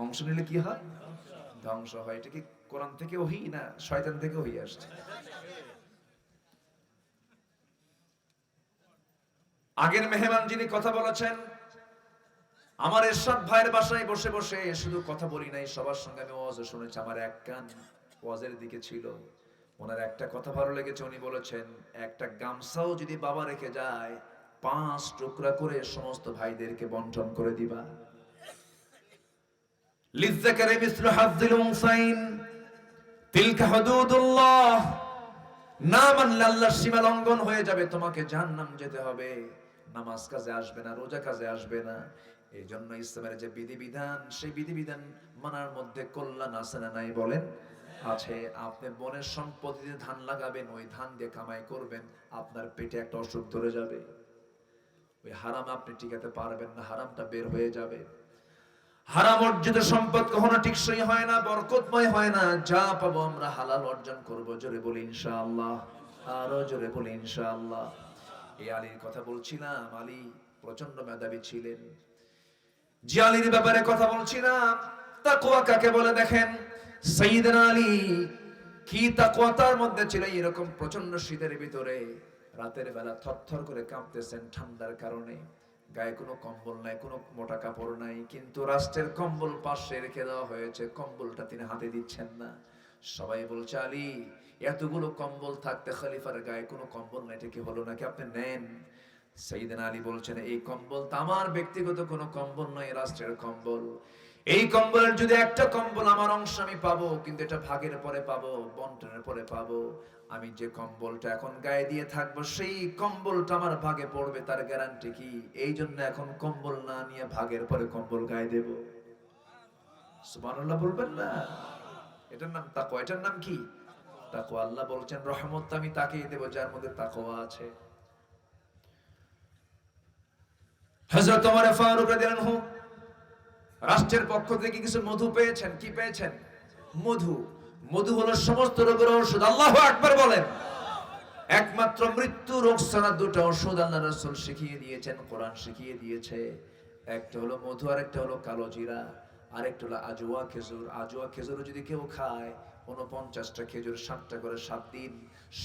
অংশ নিলে কি হয়? ধ্বংস হয়। এটা কি কোরআন থেকে ওহী না শয়তান থেকে ওহী আসছে? আগের মেহমান যিনি কথা বলেছেন, আমার এরশাদ ভাইয়ের বাসায় বসে বসে শুধু কথা বলি নাই, সবার সঙ্গে আমি ওয়াজ শুনেছি। আমার এক কান ওয়াজের দিকে ছিল। ওনার একটা কথা ভালো লেগেছে, উনি বলেছেন একটা গামছাও যদি বাবা রেখে যায় 5 টুকরা করে সমস্ত ভাইদেরকে বন্টন করে দিবা। লিযযাকারি মিসলু হাযযিল উনসাইন তিলকা হুদুদুল্লাহ। না মানলে আল্লাহর সীমা লঙ্ঘন হয়ে যাবে, তোমাকে জাহান্নাম যেতে হবে। নামাজ কাজে আসবে না, রোজা কাজে আসবে না। এই জন্য ইসলামের যে বিধিবিধান, সেই বিধিবিধান মানার মধ্যে কল্যাণ আছে না নাই বলেন? আছে। আপনি বনের সম্পত্তিতে ধান লাগাবেন, ওই ধান দিয়ে কামাই করবেন, আপনার পেটে একটা অসুখ ধরে যাবে। ওই হারাম আপনি টিকাতে পারবেন না, হারামটা বের হয়ে যাবে। হারাম অর্জিত সম্পদ কখনো টিকসই হয় না, বরকতময় হয় না। যা পাবো আমরা হালাল অর্জন করব। জোরে বলি ইনশাআল্লাহ, আরো জোরে বলি ইনশাআল্লাহ। এই আলীর কথা বলছিলাম, আলী প্রচন্ড মেধাবী ছিলেন। যে আলীর ব্যাপারে কথা বলছিলাম, তাকওয়া কাকে বলে দেখেন। সাইয়েদনা আলী কি তাকওয়া তার মধ্যে ছিল। এরকম প্রচন্ড শীতের ভিতরে রাতের বেলা থরথর করে কাঁপতেছেন ঠান্ডার কারণে। গায়ে কোনো কম্বল নাই, কোনো মোটা কাপড় নাই, কিন্তু রাষ্ট্রের কম্বল পাশে রেখে দেওয়া হয়েছে। কম্বলটা তিনি হাতে দিচ্ছেন না। সবাই বলছে, আলী এতগুলো কম্বল থাকতে খলিফার গায়ে কোনো কম্বল নাই, এটা কি হলো নাকি? আপনি নেন। সাইয়েদনা আলী বলছেন, এই কম্বল তো আমার ব্যক্তিগত কোনো কম্বল নয়, রাষ্ট্রের কম্বল। এই কম্বলের যদি একটা কম্বল আমার অংশ আমি পাবো, কিন্তু এটা ভাগের পরে পাবো, বন্টনের পরে পাবো। আমি যে কম্বলটা এখন গায়ে দিয়ে থাকবো, সেই কম্বলটা আমার ভাগে পড়বে, তার গ্যারান্টি কি? এই জন্য এখন কম্বল না নিয়ে ভাগের পরে কম্বল গায়ে দেব। সুবহানাল্লাহ বলবেন না? এটার নাম তাকওয়া। এটার নাম কি? তাকওয়া। আল্লাহ বলছেন, রহমত আমি তাকেই দেব যার মধ্যে তাকওয়া আছে। হযরত ওমর ফারুক রাদিয়াল্লাহু আনহু রাষ্ট্রের পক্ষ থেকে কিছু মধু পেয়েছেন। কি পেয়েছেন? মধু। মধু হলো সমস্ত রোগের ঔষধ। আল্লাহু আকবার বলেন। একমাত্র মৃত্যু রোগ ছাড়া 2টা ওষুধ আল্লাহ রাসূল শিখিয়ে দিয়েছেন, কোরআন শিখিয়ে দিয়েছে। একটা হলো মধু, আর একটা হলো কালো জিরা, আর একটা হলো আজওয়া খেজুর। আজওয়া খেজুর যদি কেউ খায়, 49টা খেজুর 7টা করে 7 দিন,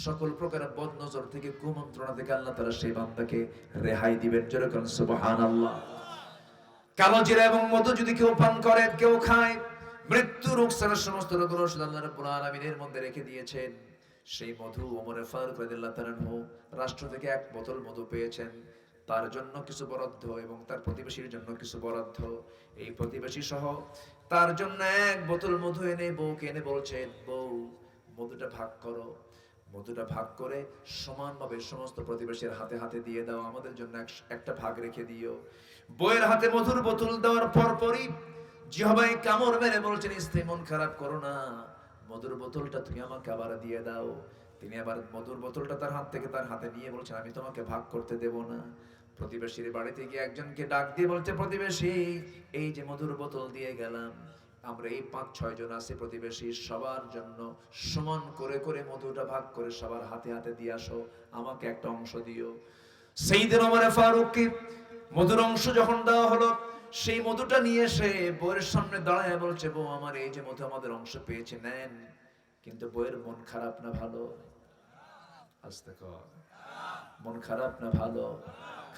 সকল প্রকার বদনজর থেকে, কুমন্ত্রণা থেকে আল্লাহ তাআলা সেই বান্দাকে রেহাই দিবেন। যেরকম সুবহানাল্লাহ। কালো জিরা এবং মধু যদি কেউ পান করে, কেউ খায়, মৃত্যু রোগ ছাড়া সমস্ত রোগের ওষুধ আল্লাহ রাব্বুল আলামিনের মধ্যে রেখে দিয়েছেন। সেই মধু ওমর ফারুক রাদিয়াল্লাহু তাআলা আনহু রাষ্ট্র থেকে 1 বোতল মধু পেয়েছেন। তার জন্য কিছু বরাদ্দ এবং তার প্রতিবেশীর জন্য কিছু বরাদ্দ। এই প্রতিবেশী সহ তার জন্য 1 বোতল মধু এনে বউকে এনে বলছেন, বউ মধুটা ভাগ করো। মধুটা ভাগ করে সমানভাবে সমস্ত প্রতিবেশীর হাতে হাতে দিয়ে দাও, আমাদের জন্য একটা ভাগ রেখে দিও। বউয়ের হাতে মধুর বোতল দেওয়ার পরপরই জিহ্বায় কামড় মেরে বলছেন, স্ত্রী মন খারাপ করো না, মধুর বোতলটা তুমি আমাকে আবার দিয়ে দাও। তিনি আবার মধুর বোতলটা তার হাত থেকে তার হাতে নিয়ে বলছেন, আমি তোমাকে ভাগ করতে দেব না। প্রতিবেশীর বাড়িতে গিয়ে একজনকে ডাক দিয়ে বলছে, প্রতিবেশী এই যে মধুর বোতল দিয়ে গেলাম, আমরা এই 5-6 জন আছি প্রতিবেশী, সবার জন্য সমান করে করে মধুটা ভাগ করে সবার হাতে হাতে দিয়ে আসো, আমাকে একটা অংশ দিও। সাইয়েদনা ওমর ফারুককে মধুর অংশ যখন দেওয়া হলো, সেই মধুটা নিয়ে এসে বউয়ের সামনে দাঁড়ায় বলছে, বউ আমার এই যে মধু আমাদের অংশ পেয়েছে, নেন। কিন্তু বউয়ের মন খারাপ না ভালো? আস্তে কর। মন খারাপ না ভালো?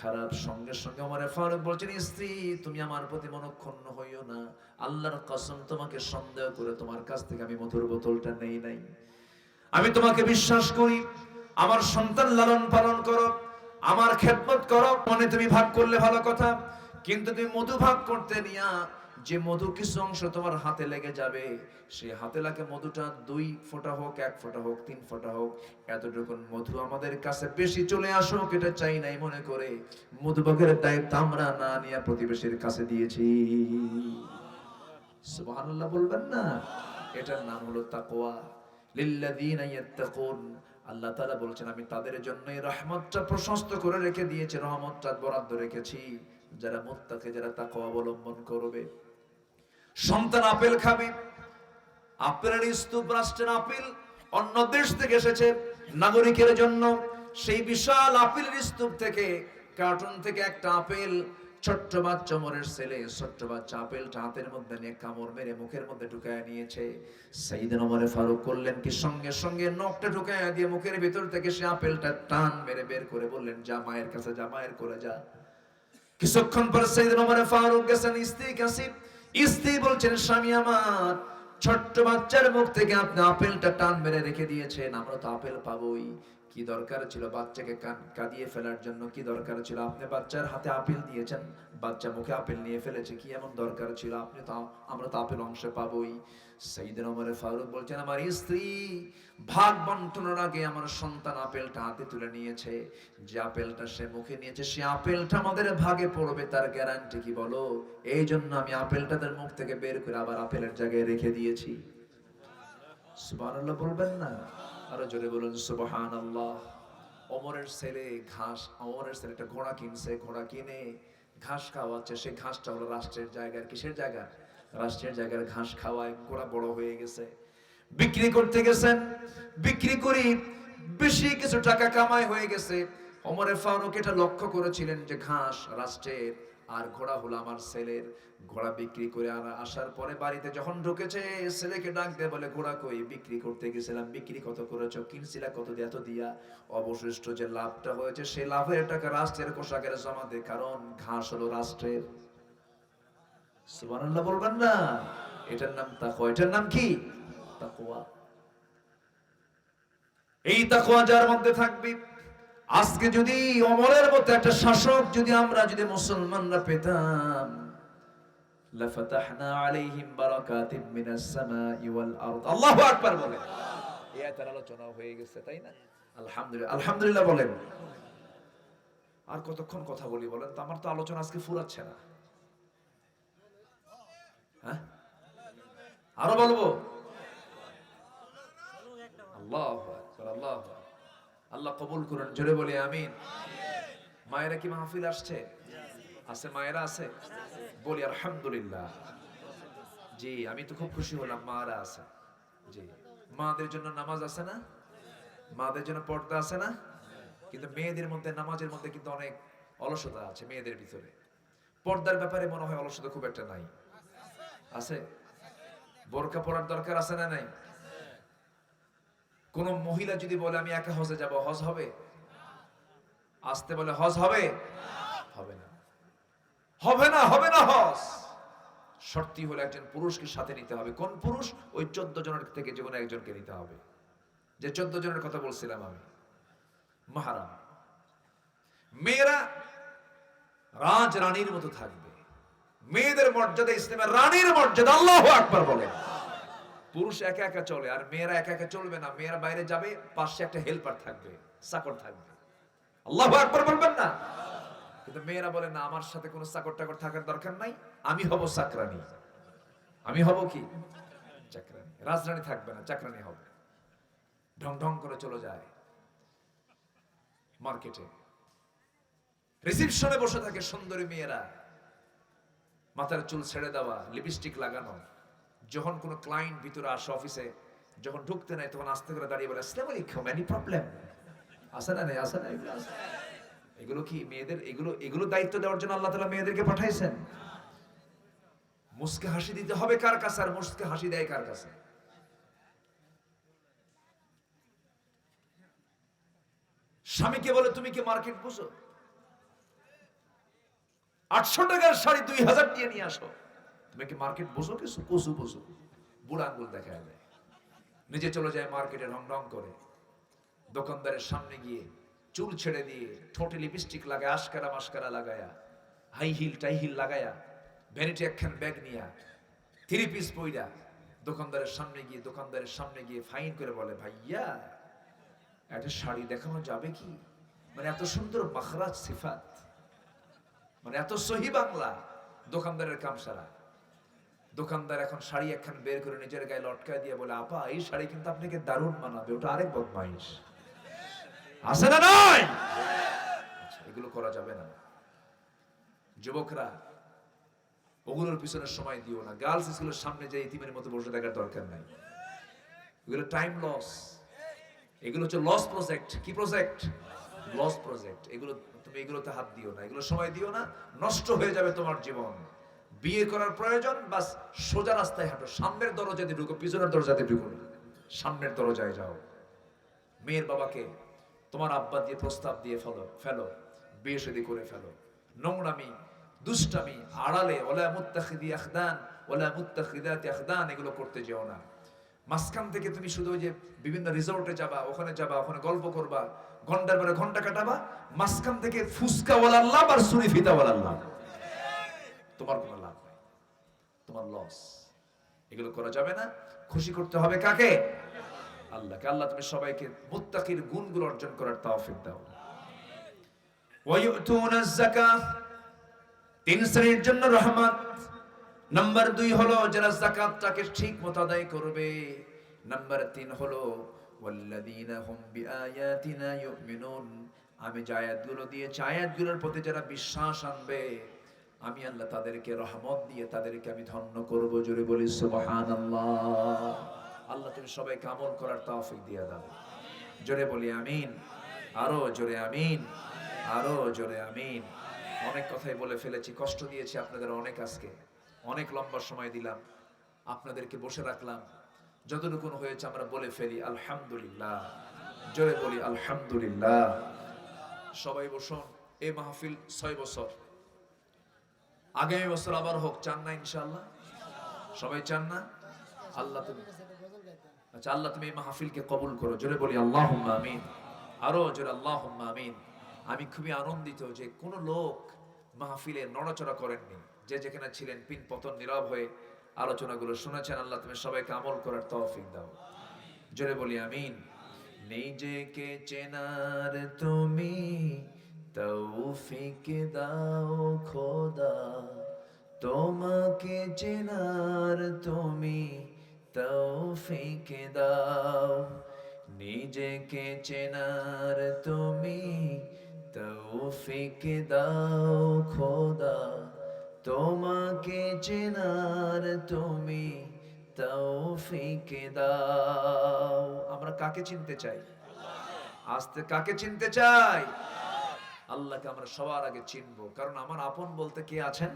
খারাপ। সঙ্গে সঙ্গে ওমর ফারুক বলছেন, স্ত্রী তুমি আমার প্রতি মনক্ষুণ্ণ হইও না, আল্লাহর কসম তোমাকে সন্দেহ করে তোমার কাছ থেকে আমি মধুর বোতলটা নেই নাই। আমি তোমাকে বিশ্বাস করি, আমার সন্তান লালন পালন করো, আমার খেদমত করো, মনে তুমি ভাগ করলে ভালো কথা, কিন্তু তুমি মধু ভাগ করতে নিয়া যে মধু কিছু অংশ তোমার হাতে লেগে যাবে, সেই হাতে লাগে মধুটা 2 ফোঁটা হোক, 1 ফোঁটা হোক, 3 ফোঁটা হোক, এতটুকু মধু আমাদের কাছে বেশি চলে আসুক এটা চাই নাই মনে করে মধুভাগের দায়িত্ব আমরা না নিয়ে প্রতিবেশীর কাছে দিয়েছি। সুবহানাল্লাহ বলবেন না? এটার নাম হলো তাকওয়া। লিল্লাযীনা ইয়াত্তাকুন, আল্লাহ তাআলা বলছেন আমি তাদের জন্যই রহমতটা প্রশস্ত করে রেখে দিয়েছি, রহমতটা বরাদ্দ রেখেছি যারা মুত্তাকি, যারা তাকওয়া অবলম্বন করবে। সন্তান আপেল খাবে, আপেলের স্তূপ, রাষ্ট্রের আপেল অন্য দেশ থেকে এসেছে নাগরিকের জন্য, সেই বিশাল আপেলের স্তূপ থেকে, কার্টুন থেকে একটা আপেল, ছোট্ট বাচ্চা ওমরের ছেলে ছোট্ট বাচ্চা আপেলটা হাতের মধ্যে নিয়ে কামড় মেরে মুখের মধ্যে ঢুকায় নিয়েছে। সাইয়েদনা ওমর ফারুক করলেন কি, সঙ্গে সঙ্গে নখটা ঢুকায় দিয়ে মুখের ভিতর থেকে সে আপেলটা টান মেরে বের করে বললেন যা মায়ের কাছে যা, মায়ের করে যা। কিছুক্ষণ পর সাইয়েদনা ওমর ফারুক গেছেন স্ত্রীর কাছে, স্ত্রী বলছেন স্বামী আমার, ছোট্ট বাচ্চার মুখ থেকে আপনি আপেলটা টান মেরে রেখে দিয়েছেন, আমরা তো আপেল পাবোই, কি দরকার ছিল বাচ্চাকে কাঁদিয়ে ফেলার জন্য, কি দরকার ছিল আপনি বাচ্চার হাতে আপেল দিয়েছেন, বাচ্চা মুখে আপেল নিয়ে ফেলেছে, কি এমন দরকার ছিল, আপনি তো, আমরা তো আপেল অংশ পাবোই। সাইয়েদনা ওমর ফারুক বলছেন আমার স্ত্রী ভাগ বন্টনের আগে আমার সন্তান আপেলটা হাতে তুলে নিয়েছে, যে আপেলটা সে মুখে নিয়েছে সে আপেলটা আমাদের ভাগে পড়বে তার গ্যারান্টি কি বলো, এই জন্য আমি আপেলটা তার মুখ থেকে বের করে আবার আপেলের জায়গায় রেখে দিয়েছি। সুবহানাল্লাহ বলবেন না? আরো জোরে বলুন সুবহানাল্লাহ। ওমরের ছেলে ঘাস, ওমরের ছেলে একটা ঘোড়া কিনছে, ঘোড়া কিনে ঘাস খাওয়াচ্ছে, সে ঘাসটা হলো রাষ্ট্রের জায়গার, কিসের জায়গা, রাষ্ট্রের জায়গার ঘাস খাওয়ায় ঘোড়া বড় হয়ে গেছে, বিক্রি করতে গেছেন, বিক্রি করি বেশি কিছু টাকা কামাই হয়ে গেছে। ওমরে ফারুক এটা লক্ষ্য করেছিলেন যে ঘাস রাষ্ট্রের আর ঘোড়া হলো আমার ছেলের, ঘোড়া বিক্রি করে আসার পরে বাড়িতে যখন ঢুকেছে ছেলেকে ডাক দিয়ে বলে ঘোড়া কই, বিক্রি করতে গেছিলাম, বিক্রি কত করেছো, কিনছিলা কত দিয়ে, এত দিয়া, অবশিষ্ট যে লাভটা হয়েছে সেই লাভের টাকা রাষ্ট্রের কোষাগারে জমা দে, কারণ ঘাস হলো রাষ্ট্রের। সুবহানাল্লাহ বলবেন না? এটার নাম তাকওয়া। এটার নাম কি? তাকওয়া। এই তাকওয়া যার মধ্যে থাকবে, আজকে যদি ওমরের মতো একটা শাসক যদি আমরা যদি মুসলমানরা পেতাম, লাফাতাহনা আলাইহিম বারাকাতিম মিনাস সামাই ওয়াল আরদ। আল্লাহু আকবার বলেন। এই আয়াতের আলোচনা হয়ে গেছে তাই না? আলহামদুলিল্লাহ, আলহামদুলিল্লাহ বলেন। আর কতক্ষণ কথা বলি বলেন তো, আমার তো আলোচনা আজকে ফুরাচ্ছে না। হ্যাঁ, আরো বলবো? আল্লাহু আকবার, আল্লাহু আকবার। আল্লাহ কবুল করুন, জোরে বলি আমিন। মায়েরা কি মাহফিল আসছে? আছে, মায়েরা আছে, বলি আলহামদুলিল্লাহ। জি, আমি তো খুব খুশি হলাম মারা আছে। জি, মাদের জন্য নামাজ আছে না, মাদের জন্য পর্দা আছে না, কিন্তু মেয়েদের মধ্যে নামাজের মধ্যে কিন্তু অনেক অলসতা আছে মেয়েদের ভিতরে। পর্দার ব্যাপারে মনে হয় অলসতা খুব একটা নাই, আছে? বোরকা পরার দরকার আছে না নাই? কোন মহিলা যদি বলে আমি একা হজে যাব, হজ হবে? আসতে বলে হজ হবে? হবে না, হবে না, হবে না হজ। শর্তি হলো একজন পুরুষকে সাথে নিতে হবে। কোন পুরুষ? ওই 14 জনের থেকে যে কোনো একজনকে নিতে হবে, যে 14 জনের কথা বলছিলাম আমি, মাহরাম। মেয়েরা রাজ রানীর মতো থাকবে, মেয়েদের মর্যাদা ইসলামের রানীর মর্যাদা। আল্লাহু আকবার বলেন। পুরুষ একা একা চলে আর মেয়েরা একা একা চলবে না, মেয়েরা বাইরে যাবে, পাশে একটা হেল্পার থাকবে, চাকর থাকবে। আল্লাহু আকবার বলবেন না? কিন্তু মেয়েরা বলে না, আমার সাথে কোনো চাকর টাকর থাকার দরকার নাই, আমি হব চাকরানী। আমি হব কি? চাকরানী। রাজরানী থাকবে না, চাকরানী হবে। ঢং ঢং করে চলে যায় মার্কেটে, রিসেপশনে বসে থাকে সুন্দরী মেয়েরা, মাথার চুল ছেড়ে দেওয়া, লিপস্টিক লাগানো। যখন কোনো ক্লায়েন্ট ভিতরে আসে অফিসে, যখন ঢুকতে নাই তখন আস্তে করে দাঁড়িয়ে বলে আসসালামু আলাইকুম, এনি প্রবলেম? আসে না নাই? আসে না? এগুলো কি মেয়েদের, এগুলো দায়িত্ব দেওয়ার জন্য আল্লাহ তাআলা মেয়েদেরকে পাঠাইছেন। মুস্কে হাসি দিতে হবে কার কাছে, আর মুস্কে হাসি দেয় কার কাছে? স্বামীকে বলে তুমি কি মার্কেট বুঝো? 800 টাকার শাড়ি 2000 দিয়ে নিয়ে আসো, তুমি কি মার্কেট বুঝো? কিছু কসু বুঝো? বুড়া আঙ্গুল দেখায় দেয়। নিজে চলে যায় মার্কেটে ঢং ঢং করে, দোকানদারের সামনে গিয়ে চুল ছেড়ে দিয়ে, ঠোঁটে লিপস্টিক লাগায়, আশকারা মাস্কারা লাগায়া, হাই হিল টাই হিল লাগায়া, ভ্যানিটি একখান ব্যাগ নিয়া, 3 পিস পইরা দোকানদারের সামনে গিয়ে ফাইন করে বলে, ভাইয়া একটা শাড়ি দেখানো যাবে কি? মানে এত সুন্দর মাখরাজ সিফাত, মানে এত সহি বাংলা, দোকানদারের কাম সারা। দোকানদার এখন শাড়ি একখান বের করে নিজের গায়ে লটকায় দিয়ে বলে, আপা এই শাড়ি কিন্তু আপনাকে দারুণ মানাবে। ওটা আরেক বদমাইশ আছে না নয়? এগুলো করা যাবে না। যুবকরা, ওগুলোর পিছনে সময় দিও না। গার্লস স্কুলের সামনে যে ইতিমের মতো বসে থাকার দরকার নাই। এগুলো টাইম লস, এগুলো হচ্ছে লস প্রজেক্ট। কি প্রজেক্ট? Loss project. তুমি এগুলোতে হাত দিও না, এগুলো সময় দিও না, নষ্ট হয়ে যাবে তোমার জীবন। বিয়ে করার প্রয়োজন, বাস সোজা রাস্তায় হাঁটো, সামনের দরজাতে ঢুকো, পিছনের দরজাতে ঢুকো না, সামনের দরজায় যাও। মেয়ের বাবাকে তোমার আব্বা দিয়ে প্রস্তাব দিয়ে ফেলো, বিয়ে শাদী করে ফেলো। নোংরামি, দুষ্টামি আড়ালে, ওয়ালা মুত্তাখিদি আখদান ওয়ালা মুত্তাখিদাতি আখদান, এগুলো করতে যেও না। মাঝখান থেকে তুমি শুধু ওই যে বিভিন্ন রিসোর্টে যাবা, ওখানে গল্প করবা, ঘন্টার পরে ঘন্টা কাটাবা, মাঝখান থেকে ফুসকা ওয়ালা লাভ আর সুরি ফিতা ওয়ালা লাভ, তোমার কোনো লাভ নাই, তোমার লস। এগুলো করা যাবে না। খুশি করতে হবে কাকে? আল্লাহকে। আল্লাহ তুমি সবাইকে মুত্তাকির গুণগুলো অর্জন করার তৌফিক দাও। ওয়ায়ুতুনাজ যাকাত, 3 শ্রেণীর জন্য রহমত। নাম্বার 2 হলো যারা যাকাতটাকে ঠিক মতো আদায় করবে। নাম্বার 3 হলো ওয়াল্লাযীনা হুম বিআয়াতিনা ইউমিনুন, আমি যে আয়াতগুলো দিয়েছি, আয়াতগুলোর প্রতি যারা বিশ্বাস আনবে, আমি আল্লাহ তাদেরকে রহমত দিয়ে তাদেরকে আমি ধন্য করব। জোরে বলি সুবহানাল্লাহ। আল্লাহ তুমি সবাইকে আমল করার তৌফিক দিয়ে দাও। জোরে বলি আমিন, আরো জোরে আমিন, আরো জোরে আমিন। অনেক কথাই বলে ফেলেছি, কষ্ট দিয়েছি আপনাদের অনেক, আজকে অনেক লম্বা সময় দিলাম, আপনাদেরকে বসে রাখলাম। যতটুকু হয়েছে আমরা বলে ফেলি আলহামদুলিল্লাহ। জোরে বলি আলহামদুলিল্লাহ। সবাই বসুন। এই মাহফিল 6 বছর, আগামী বছর আবার হোক, চান না ইনশাআল্লাহ? সবাই চান না? আল্লাহ তুমি, আচ্ছা আল্লাহ তুমি এই মাহফিলকে কবুল করো। জোরে বলি আল্লাহুম্মা আমিন, আরো জোরে আল্লাহুম্মা আমিন। আমি খুবই আনন্দিত যে কোনো লোক মাহফিলে নড়াচড়া করেননি। যে যেখানে ছিলেন পিন পতন নীরব হয়ে আলোচনাগুলো শুনেছেন। আল্লাহ তুমি সবাইকে আমল করার তৌফিক দাও। জোরে বলি আমিন। নিজেকে চেনার তুমি তৌফিক দাও খোদা, তোমাকে চেনার তুমি তৌফিক দাও। নিজেকে চেনার তুমি তৌফিক দাও খোদা, তোমাকে চেনার তুমি তৌফিক দাও। আমরা কাকে চিনতে চাই? আস্তে কাকে চিনতে চাই? আল্লাহকে আমরা সবার আগে চিনবো, কারণ আমার আপন বলতে কে আছেন?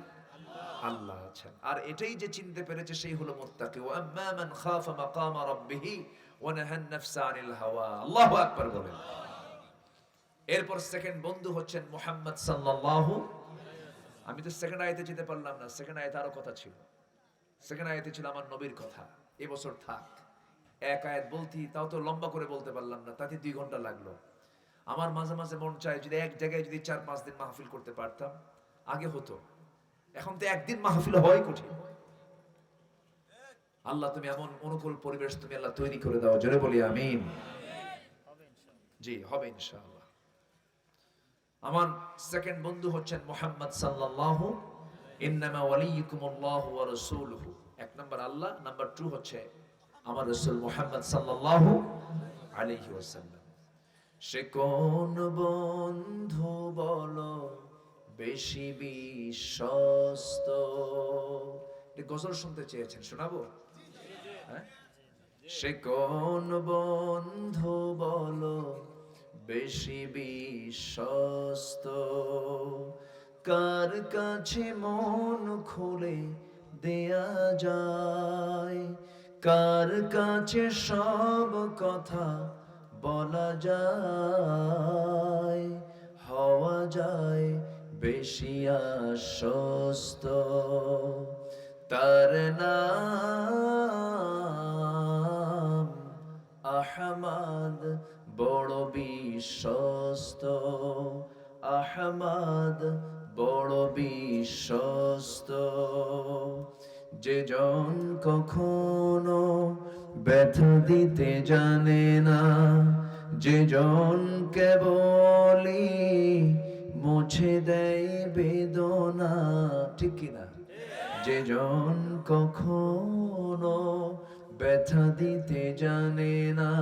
আল্লাহ আছেন। আর এটাই যে চিনতে পেরেছে সেই হলো মুত্তাকি। ওয়া আম্মা মান খাফা মাকামা রাব্বিহি ওয়া নাহান নাফসা আনিল হাওয়া। আল্লাহু আকবার বলেন। এরপর সেকেন্ড বন্ধু হচ্ছেন মুহাম্মদ সাল্লাল্লাহু। আমি তো সেকেন্ড আয়াতে যেতে পারলাম না, সেকেন্ড আয়াতে আরো কথা ছিল। সেকেন্ড আয়াতে ছিল আমার নবীর কথা। এবছর থাক, এক আয়াত বলতি, তাও তো লম্বা করে বলতে পারলাম না, তাতে 2 ঘন্টা লাগলো। আমার মাঝে মাঝে মন চায় যদি এক জায়গায় যদি 4-5 দিন মাহফিল করতে পারতাম, আগে হতো। এখন তো একদিন মাহফিল হয় কঠিন। আল্লাহ তুমি এমন অনুকূল পরিবেশ তুমি আল্লাহ তৈরি করে দাও। জোরে বলি আমিন। জি হবে ইনশাআল্লাহ। আমার সেকেন্ড বন্ধু হচ্ছেন মুহাম্মদ সাল্লাল্লাহু। ইন্নামা ওয়ালিয়ুকুমুল্লাহু ওয়া রাসূলুহু। 1 নাম্বার আল্লাহ, নাম্বার 2 হচ্ছে আমার রাসূল মুহাম্মদ সাল্লাল্লাহু আলাইহি ওয়াসাল্লাম। সে কোন বন্ধু বলো বেশি বিশ্বস্ত? এই গজল শুনতে চেয়েছেন, শোনাবো? হ্যাঁ? সে কোন বন্ধু বলো বেশি বিশ্বস্ত? কার কাছে মন খুলে দেয়া যায়, কার কাছে সব কথা বলা যায়, হওয়া যায় বেশি আশ্বস্ত? তার নাম আহমদ বড় বিশ্বস্ত, আহমদ বড় বিশ্বস্ত। যে জন কখনো ব্যথা দিতে জানে না, যে জন কেবলই মুছে দেয় বেদনা, ঠিক কিনা? যে জন কখনো ব্যথা দিতে জানে না,